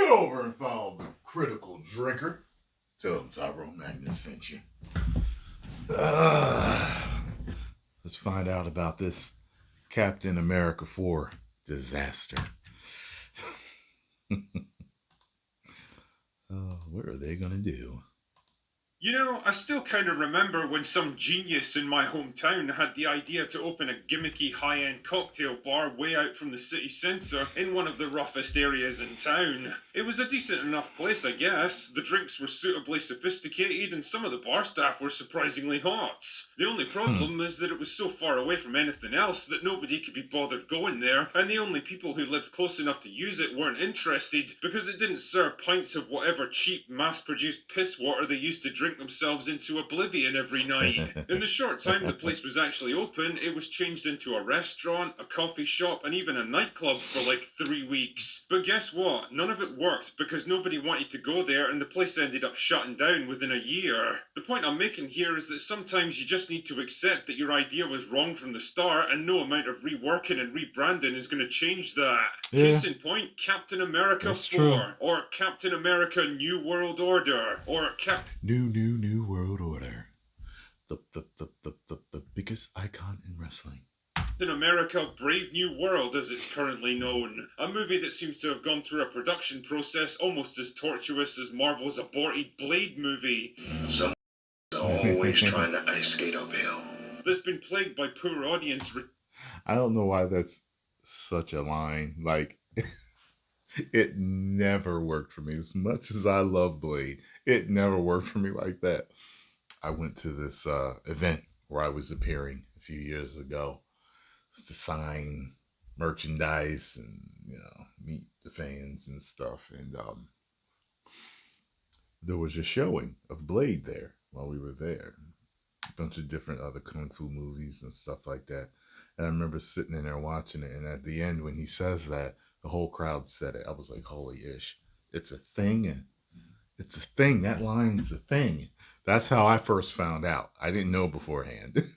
Get over and follow the critical drinker. Tell him Tyrone Magnus sent you. Let's find out about this Captain America 4 disaster. What are they going to do? You know, I still kind of remember when some genius in my hometown had the idea to open a gimmicky high-end cocktail bar way out from the city centre in one of the roughest areas in town. It was a decent enough place, I guess. The drinks were suitably sophisticated and some of the bar staff were surprisingly hot. The only problem is that it was so far away from anything else that nobody could be bothered going there, and the only people who lived close enough to use it weren't interested because it didn't serve pints of whatever cheap, mass-produced piss water they used to drink themselves into oblivion every night. In the short time the place was actually open, it was changed into a restaurant, a coffee shop, and even a nightclub for like 3 weeks. But guess what? None of it worked because nobody wanted to go there and the place ended up shutting down within a year. The point I'm making here is that sometimes you just need to accept that your idea was wrong from the start and no amount of reworking and rebranding is going to change that. Yeah. Case in point, Captain America That's 4, true. or Captain America New World Order, or New World Order. The biggest icon in wrestling. Captain America Brave New World as it's currently known. A movie that seems to have gone through a production process almost as tortuous as Marvel's aborted Blade movie. Someone's always trying to ice skate uphill. That's been plagued by poor audience. I don't know why that's such a line. Like, it never worked for me. As much as I love Blade, it never worked for me like that. I went to this event where I was appearing a few years ago to sign merchandise and, meet the fans and stuff. And there was a showing of Blade there while we were there. A bunch of different other kung fu movies and stuff like that. And I remember sitting in there watching it. And at the end, when he says that, the whole crowd said it. I was like, holy ish. It's a thing. And it's a thing. That line's a thing. That's how I first found out. I didn't know beforehand.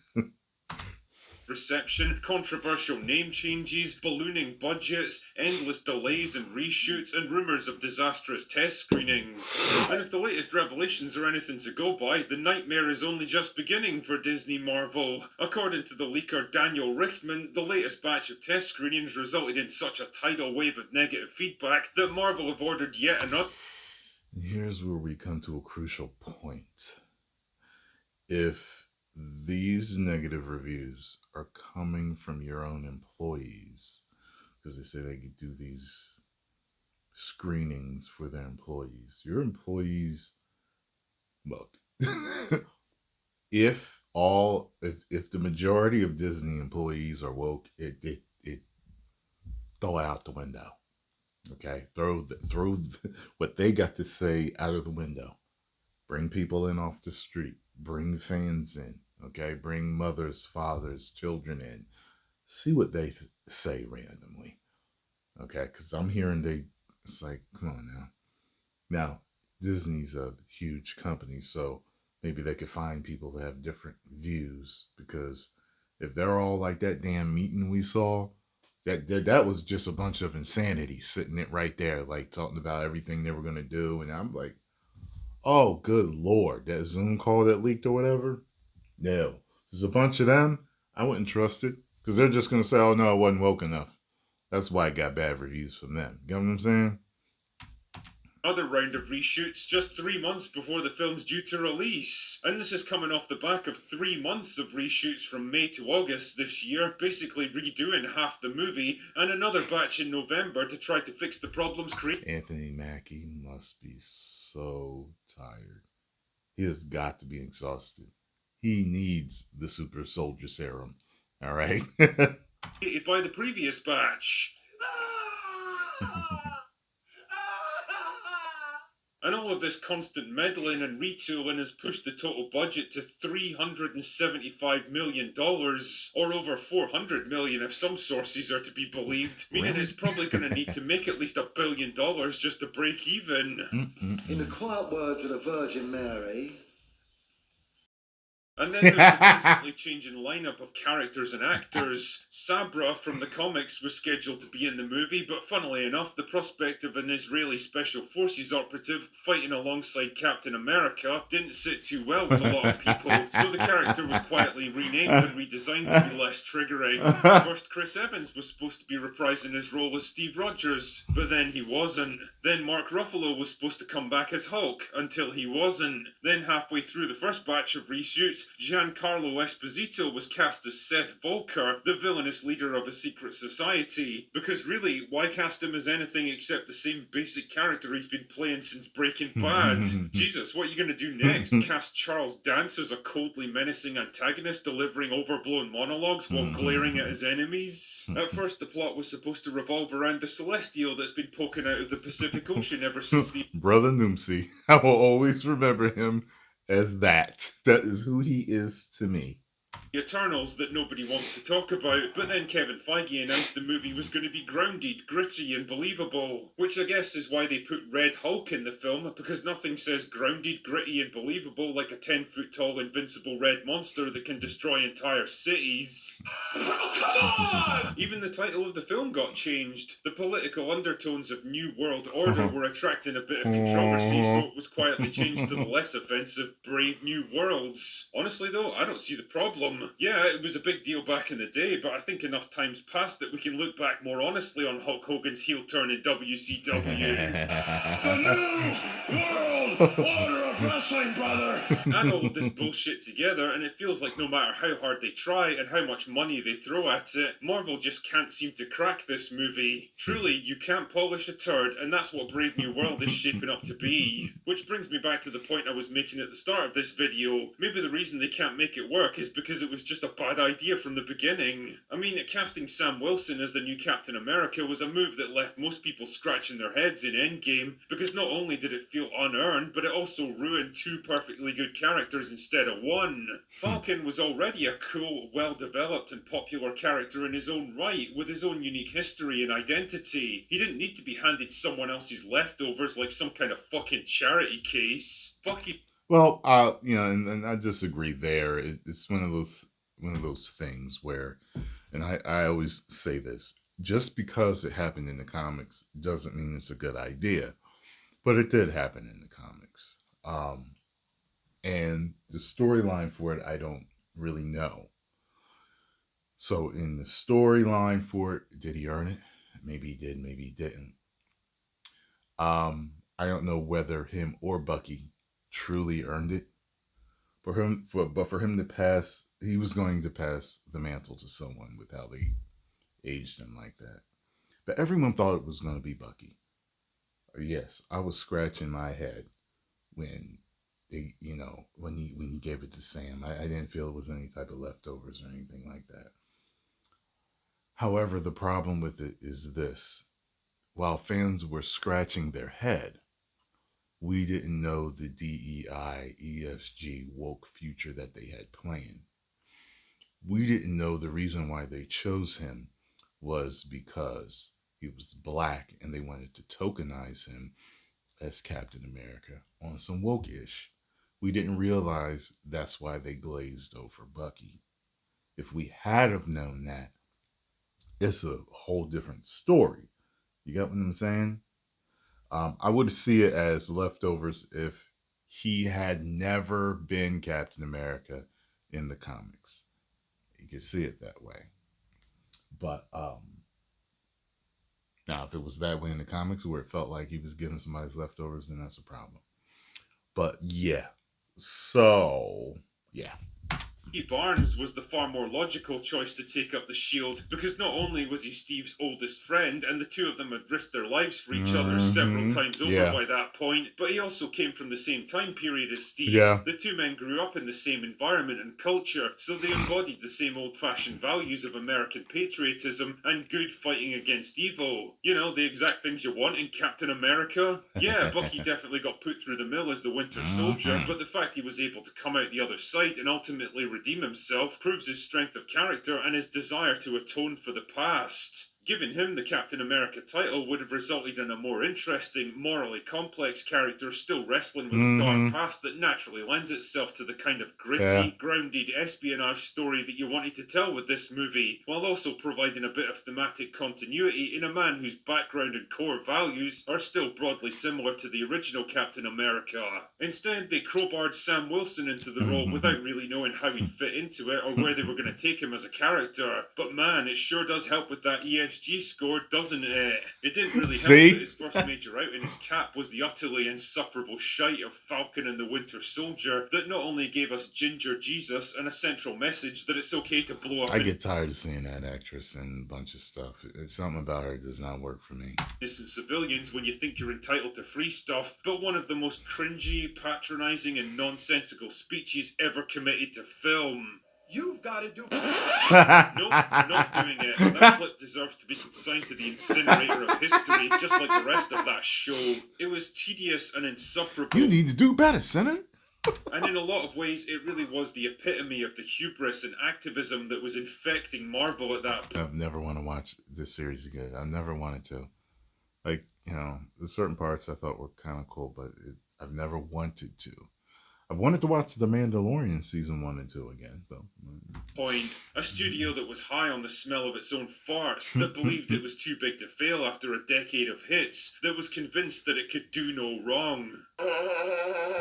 Reception, controversial name changes, ballooning budgets, endless delays and reshoots, and rumours of disastrous test screenings. And if the latest revelations are anything to go by, the nightmare is only just beginning for Disney Marvel. According to the leaker Daniel Richtman, the latest batch of test screenings resulted in such a tidal wave of negative feedback that Marvel have ordered yet another. And here's where we come to a crucial point. If these negative reviews are coming from your own employees, because they say they could do these screenings for their employees. Your employees, look, if the majority of Disney employees are woke, it throw it out the window. Okay, throw what they got to say out of the window. Bring people in off the street. Bring fans in. Okay, bring mothers, fathers, children in. See what they say randomly. Okay, because I'm hearing it's like, come on now. Now, Disney's a huge company, so maybe they could find people that have different views, because if they're all like that damn meeting we saw, that was just a bunch of insanity sitting it right there, like talking about everything they were going to do. And I'm like, oh, good Lord, that Zoom call that leaked or whatever. No, there's a bunch of them. I wouldn't trust it, because they're just going to say, oh, no, it wasn't woke enough. That's why I got bad reviews from them. You know what I'm saying? Another round of reshoots just 3 months before the film's due to release. And this is coming off the back of 3 months of reshoots from May to August this year, basically redoing half the movie, and another batch in November to try to fix the problems created. Anthony Mackie must be so tired. He has got to be exhausted. He needs the super soldier serum. All right? By the previous batch. And all of this constant meddling and retooling has pushed the total budget to $375 million, or over $400 million if some sources are to be believed, meaning Really? it's probably going to need to make at least $1 billion just to break even. In the quiet words of the Virgin Mary, And then there's the constantly changing lineup of characters and actors. Sabra from the comics was scheduled to be in the movie, but funnily enough, the prospect of an Israeli Special Forces operative fighting alongside Captain America didn't sit too well with a lot of people, so the character was quietly renamed and redesigned to be less triggering. First, Chris Evans was supposed to be reprising his role as Steve Rogers, but then he wasn't. Then Mark Ruffalo was supposed to come back as Hulk, until he wasn't. Then halfway through the first batch of reshoots, Giancarlo Esposito was cast as Seth Volker, the villainous leader of a secret society. Because really, why cast him as anything except the same basic character he's been playing since Breaking Bad? Jesus, what are you going to do next? Cast Charles Dance as a coldly menacing antagonist delivering overblown monologues while glaring at his enemies? At first, the plot was supposed to revolve around the Celestial that's been poking out of the Pacific Ocean ever since the Brother Noomsy. I will always remember him as that. That is who he is to me. Eternals that nobody wants to talk about, but then Kevin Feige announced the movie was going to be grounded, gritty, and believable, which I guess is why they put Red Hulk in the film, because nothing says grounded, gritty, and believable like a 10-foot tall invincible red monster that can destroy entire cities. Oh, come on! Even the title of the film got changed. The political undertones of New World Order were attracting a bit of controversy, so it was quietly changed to the less offensive Brave New Worlds. Honestly though, I don't see the problem. Yeah, it was a big deal back in the day, but I think enough time's passed that we can look back more honestly on Hulk Hogan's heel turn in WCW. The New World Order of Wrestling, brother! Add all of this bullshit together, and it feels like no matter how hard they try and how much money they throw at it, Marvel just can't seem to crack this movie. Truly, you can't polish a turd, and that's what Brave New World is shaping up to be. Which brings me back to the point I was making at the start of this video. Maybe the reason they can't make it work is because it was just a bad idea from the beginning. I mean, casting Sam Wilson as the new Captain America was a move that left most people scratching their heads in Endgame, because not only did it feel unearned, but it also ruined two perfectly good characters instead of one. Falcon was already a cool, well-developed and popular character in his own right, with his own unique history and identity. He didn't need to be handed someone else's leftovers like some kind of fucking charity case. Bucky. Well, and I disagree there. It's one of those things where, and I always say this, just because it happened in the comics doesn't mean it's a good idea, but it did happen in the comics. And the storyline for it, I don't really know. So in the storyline for it, did he earn it? Maybe he did, maybe he didn't. I don't know whether him or Bucky truly earned it. But for him to pass, he was going to pass the mantle to someone with how they aged him like that. But everyone thought it was going to be Bucky. Yes, I was scratching my head when when he gave it to Sam. I didn't feel it was any type of leftovers or anything like that. However, the problem with it is this. While fans were scratching their head, we didn't know the DEI, ESG, woke future that they had planned. We didn't know the reason why they chose him was because he was black and they wanted to tokenize him as Captain America on some woke-ish. We didn't realize that's why they glazed over Bucky. If we had have known that, it's a whole different story. You got what I'm saying? I would see it as leftovers if he had never been Captain America in the comics. You could see it that way. But now, if it was that way in the comics where it felt like he was giving somebody's leftovers, then that's a problem. But yeah. So, yeah. Barnes was the far more logical choice to take up the shield, because not only was he Steve's oldest friend, and the two of them had risked their lives for each other several times over by that point, but he also came from the same time period as Steve. Yeah. The two men grew up in the same environment and culture, so they embodied the same old-fashioned values of American patriotism and good fighting against evil. You know, the exact things you want in Captain America. Yeah, Bucky definitely got put through the mill as the Winter Soldier, but the fact he was able to come out the other side and ultimately redeem himself proves his strength of character and his desire to atone for the past. Giving him the Captain America title would have resulted in a more interesting, morally complex character still wrestling with a dark past that naturally lends itself to the kind of gritty, grounded espionage story that you wanted to tell with this movie, while also providing a bit of thematic continuity in a man whose background and core values are still broadly similar to the original Captain America. Instead, they crowbarred Sam Wilson into the role without really knowing how he'd fit into it or where they were going to take him as a character. But man, it sure does help with that ESG score, doesn't it? It didn't really help that his first major outing as Cap was the utterly insufferable shite of Falcon and the Winter Soldier that not only gave us Ginger Jesus and a central message that it's okay to blow up. I get tired of seeing that actress and a bunch of stuff. It's something about her does not work for me. Innocent civilians when you think you're entitled to free stuff, but one of the most cringy, patronising, and nonsensical speeches ever committed to film. You've got to do. Nope, we're not doing it. That clip deserves to be consigned to the incinerator of history, just like the rest of that show. It was tedious and insufferable. You need to do better, Senator. And in a lot of ways, it really was the epitome of the hubris and activism that was infecting Marvel at that point. I've never want to watch this series again. I've never wanted to. Like, you know, there's certain parts I thought were kind of cool, but I've never wanted to. I wanted to watch The Mandalorian season 1 and 2 again, though. Point. A studio that was high on the smell of its own farts, that believed it was too big to fail after a decade of hits, that was convinced that it could do no wrong.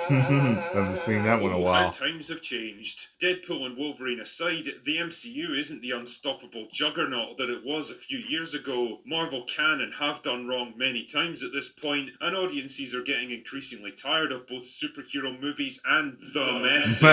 Haven't seen that one in a while. How times have changed. Deadpool and Wolverine aside, the MCU isn't the unstoppable juggernaut that it was a few years ago. Marvel can and have done wrong many times at this point, and audiences are getting increasingly tired of both superhero movies and the message.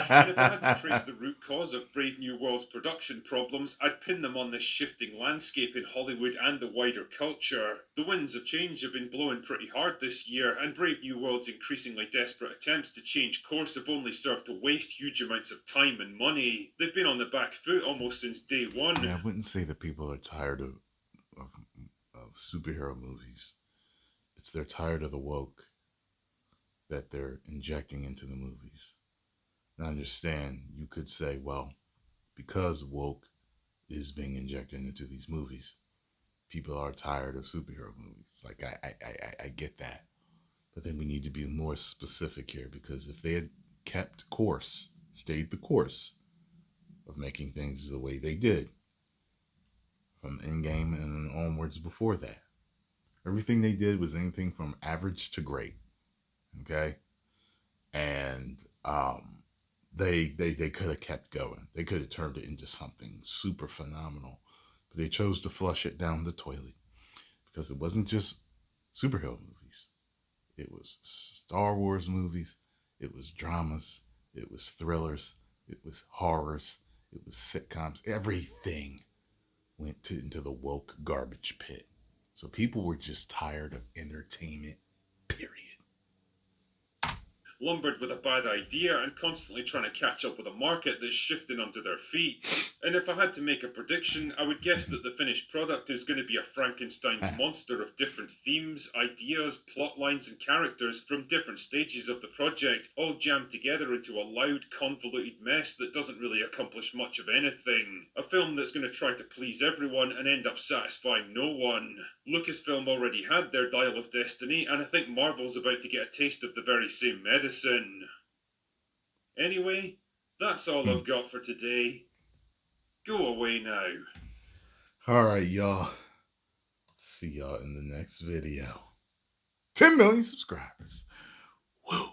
And if I had to trace the root cause of Brave New World's production problems, I'd pin them on this shifting landscape in Hollywood and the wider culture. The winds of change have been blowing pretty hard this year, and Brave New World's increasingly desperate attempts to change course have only served to waste huge amounts of time and money. They've been on the back foot almost since day one. Yeah, I wouldn't say that people are tired of superhero movies. It's they're tired of the woke that they're injecting into the movies. And I understand you could say, well, because woke is being injected into these movies, people are tired of superhero movies. Like, I get that. But then we need to be more specific here, because if they had kept course, stayed the course of making things the way they did from Endgame and onwards before that, everything they did was anything from average to great. Okay? And they could have kept going. They could have turned it into something super phenomenal. But they chose to flush it down the toilet, because it wasn't just superhero movies. It was Star Wars movies. It was dramas. It was thrillers. It was horrors. It was sitcoms. Everything went into the woke garbage pit. So people were just tired of entertainment, period. Lumbered with a bad idea and constantly trying to catch up with a market that's shifting under their feet. And if I had to make a prediction, I would guess that the finished product is going to be a Frankenstein's monster of different themes, ideas, plot lines, and characters from different stages of the project, all jammed together into a loud, convoluted mess that doesn't really accomplish much of anything. A film that's going to try to please everyone and end up satisfying no one. Lucasfilm already had their Dial of Destiny, and I think Marvel's about to get a taste of the very same medicine. Anyway, that's all I've got for today. Go away now. Alright, y'all. See y'all in the next video. 10 million subscribers. Woo!